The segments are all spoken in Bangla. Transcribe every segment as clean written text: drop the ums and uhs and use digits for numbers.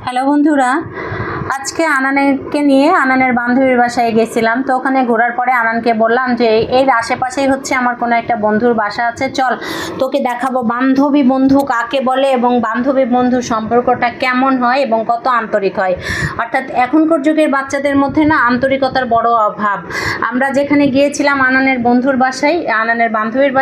হ্যালো বন্ধুরা, আজকে আনানকে নিয়ে আনানের বান্ধবীর বাসায় গেছিলাম। তো ওখানে ঘোরার পরে আনানকে বললাম যে এর আশেপাশেই হচ্ছে আমার কোনো একটা বন্ধুর বাসা আছে, চল তোকে দেখাবো বান্ধবী বন্ধু কাকে বলে এবং বান্ধবী বন্ধুর সম্পর্কটা কেমন হয় এবং কত আন্তরিক হয়। অর্থাৎ এখনকার যুগের বাচ্চাদের মধ্যে না আন্তরিকতার বড় অভাব। আমরা যেখানে গিয়েছিলাম আনানের বন্ধুর বাসায়, আনানের বান্ধবীর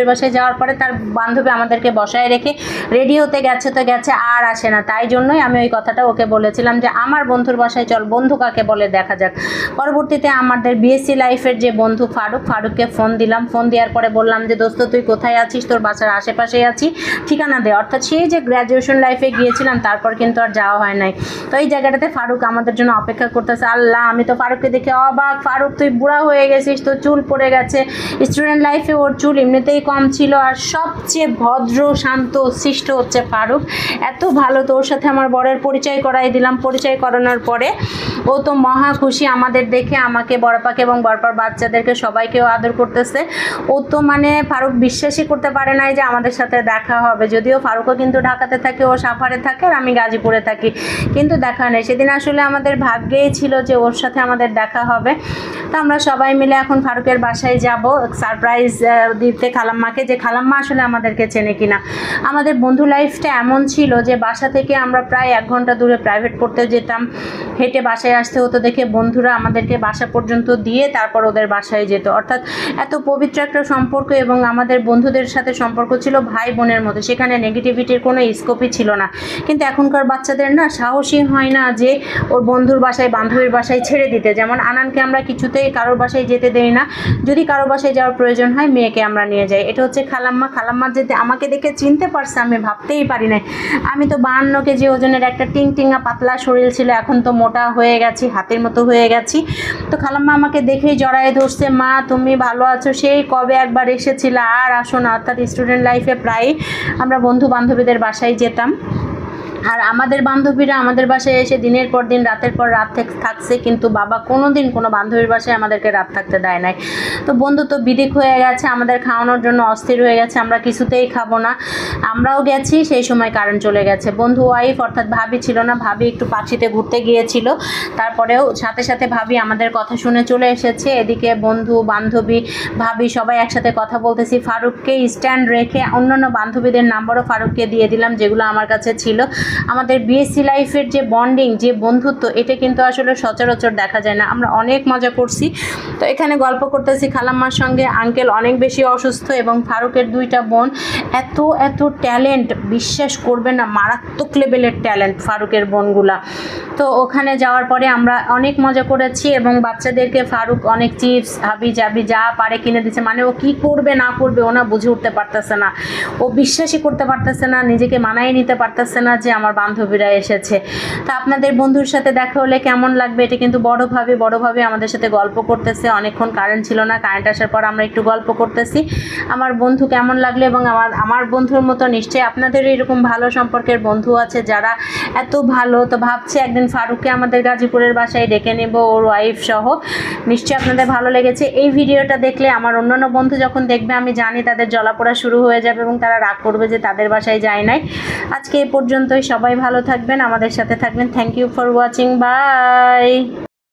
বাসায় যাওয়ার পরে তার বান্ধবী আমাদেরকে বসায় রেখে রেডি হতে গেছে, তো গেছে আর আসে না। তাই জন্যই আমি ওই কথাটা ওকে বলেছিলাম যে আমার বন্ধুর বাসায় চল, বন্ধু কাকে বলে দেখা যাক। পরবর্তীতে আমাদের বিএসসি লাইফের যে বন্ধু ফারুককে ফোন দিলাম। ফোন দেওয়ার পরে বললাম যে দোস্ত তুই কোথায় আছিস, তোর বাসার আশেপাশেই আছি, ঠিকানা দে। অর্থাৎ সেই যে গ্র্যাজুয়েশন লাইফে গিয়েছিলাম তারপর কিন্তু আর যাওয়া হয় নাই। তো এই জায়গাটাতে ফারুক আমাদের জন্য অপেক্ষা করতেছে। আল্লাহ, আমি তো ফারুককে দেখে অবাক। ফারুক তুই বুড়া হয়ে গেছিস, তোর চুল পড়ে গেছে। স্টুডেন্ট লাইফে ওর চুল এমনিতেই কম ছিল, আর সবচেয়ে ভদ্র শান্ত শিষ্ট হচ্ছে ফারুক। এত ভালো, তোর সাথে আমার বরের পরিচয় করাই দিলাম। পরিচয় করানোর পরে ও তো মহা খুশি আমাদের দেখে, আমাকে, বড়পাকে এবং বড়পার বাচ্চাদেরকে সবাইকেও আদর করতেছে। ও তো মানে ফারুক বিশ্বাসই করতে পারে নাই যে আমাদের সাথে দেখা হবে। যদিও ফারুকও কিন্তু ঢাকাতে থাকে, ও সাভারে থাকে আর আমি গাজীপুরে থাকি, কিন্তু দেখা নেই। সেদিন আসলে আমাদের ভাগ্যেই ছিল যে ওর সাথে আমাদের দেখা হবে। তো আমরা সবাই মিলে এখন ফারুকের বাসায় যাব সারপ্রাইজ দিতে খালাম্মাকে, যে খালাম্মা আসলে আমাদেরকে চেনে কিনা। আমাদের বন্ধু লাইফটা এমন ছিল যে বাসা থেকে আমরা প্রায় 1 ঘন্টা দূরে প্রাইভেট পড়তে যেতাম, হেঁটে বাসায় আসতে হতো দেখে বন্ধুরা আমাদেরকে বাসা পর্যন্ত দিয়ে তারপর ওদের বাসায় যেত। অর্থাৎ এত পবিত্র একটা সম্পর্ক এবং আমাদের বন্ধুদের সাথে সম্পর্ক ছিল ভাই বোনের মতো। সেখানে নেগেটিভিটির কোনো স্কোপই ছিল না। কিন্তু এখনকার বাচ্চাদের না সাহসী হয় না যে ওর বন্ধুর বাসায়, বান্ধবীর বাসায় ছেড়ে দিতে। যেমন আনানকে আমরা কিছুতেই কারোর বাসায় যেতে দেই না। যদি কারোর বাসায় যাওয়ার প্রয়োজন হয় মেয়েকে আমরা নিয়ে যাই। এটা হচ্ছে খালাম্মা যদি আমাকে দেখে চিনতে পারছে আমি ভাবতেই পারি না। আমি তো 52 কেজি ওজনের একটা টিংটিঙা পাতলা শরীর ছিল, এখন তো মোটা হয়ে গেছি, হাতের মতো হয়ে গেছি। তো খালাম্মা আমাকে দেখেই জড়ায় ধরছে, মা তুমি ভালো আছো, সেই কবে একবার এসেছিল আর আসো না। অর্থাৎ স্টুডেন্ট লাইফে প্রায় আমরা বন্ধু বান্ধবীদের বাসায় যেতাম, আর আমাদের বান্ধবীরা আমাদের বাসায় এসে দিনের পর দিন রাতের পর রাত থাকছে, কিন্তু বাবা কোনো দিন কোনো বান্ধবীর বাসায় আমাদেরকে রাত থাকতে দেয় নাই। তো বন্ধু তো বিদিক হয়ে গেছে, আমাদের খাওয়ানোর জন্য অস্থির হয়ে গেছে, আমরা কিছুতেই খাবো না। আমরাও গেছি, সেই সময় কারেন্ট চলে গেছে। বন্ধু ওয়াইফ অর্থাৎ ভাবি ছিল না, ভাবি একটু পাখিতে ঘুরতে গিয়েছিল। তারপরেও সাথে সাথে ভাবি আমাদের কথা শুনে চলে এসেছে। এদিকে বন্ধু বান্ধবী ভাবি সবাই একসাথে কথা বলতেছি। ফারুককে স্ট্যান্ড রেখে অন্যান্য বান্ধবীদের নাম্বারও ফারুককে দিয়ে দিলাম যেগুলো আমার কাছে ছিল। আমাদের বিএসসি লাইফের যে বন্ডিং, যে বন্ধুত্ব, এটা কিন্তু আসলে সচরাচর দেখা যায় না। আমরা অনেক মজা করছি। তো এখানে গল্প করতেছি খালাম্মার সঙ্গে। আঙ্কেল অনেক বেশি অসুস্থ এবং ফারুকের 2টা বোন এত ট্যালেন্ট, বিশ্বাস করবে না, মারাত্মক লেভেলের ট্যালেন্ট ফারুকের বোনগুলা। তো ওখানে যাওয়ার পরে আমরা অনেক মজা করেছি এবং বাচ্চাদেরকে ফারুক অনেক চিপস হাবি জাবি যা পারে কিনে দিচ্ছে। মানে ও কী করবে না করবে ও না বুঝে উঠতে পারতেছে না, ও বিশ্বাসই করতে পারতেছে না, নিজেকে মানায় নিতে পারতেছে না যে আমার বান্ধবীরা এসেছে। তা আপনাদের বন্ধুর সাথে দেখা হলে কেমন লাগবে, এটা কিন্তু বড়ভাবে আমাদের সাথে গল্প করতেছে। অনেকক্ষণ কারেন্ট ছিল না, কারেন্ট আসার পর আমরা একটু গল্প করতেছি। আমার বন্ধু কেমন লাগলো এবং আমার বন্ধুর মতো নিশ্চয়ই আপনাদের এরকম ভালো সম্পর্কের বন্ধু আছে যারা এত ভালো। তো ভাবছি একদিন ফারুককে আমাদের গাজীপুরের বাসায় ডেকে নেব, ওর ওয়াইফ সহ। নিশ্চয়ই আপনাদের ভালো লেগেছে। এই ভিডিওটা দেখলে আমার অন্যান্য বন্ধু যখন দেখবে আমি জানি তাদের জ্বলাপোড়া শুরু হয়ে যাবে এবং তারা রাগ করবে যে তাদের বাসায় যায় নাই। আজকে এই পর্যন্তই। সবাই ভালো থাকবেন, আমাদের সাথে থাকবেন। Thank you for watching, by.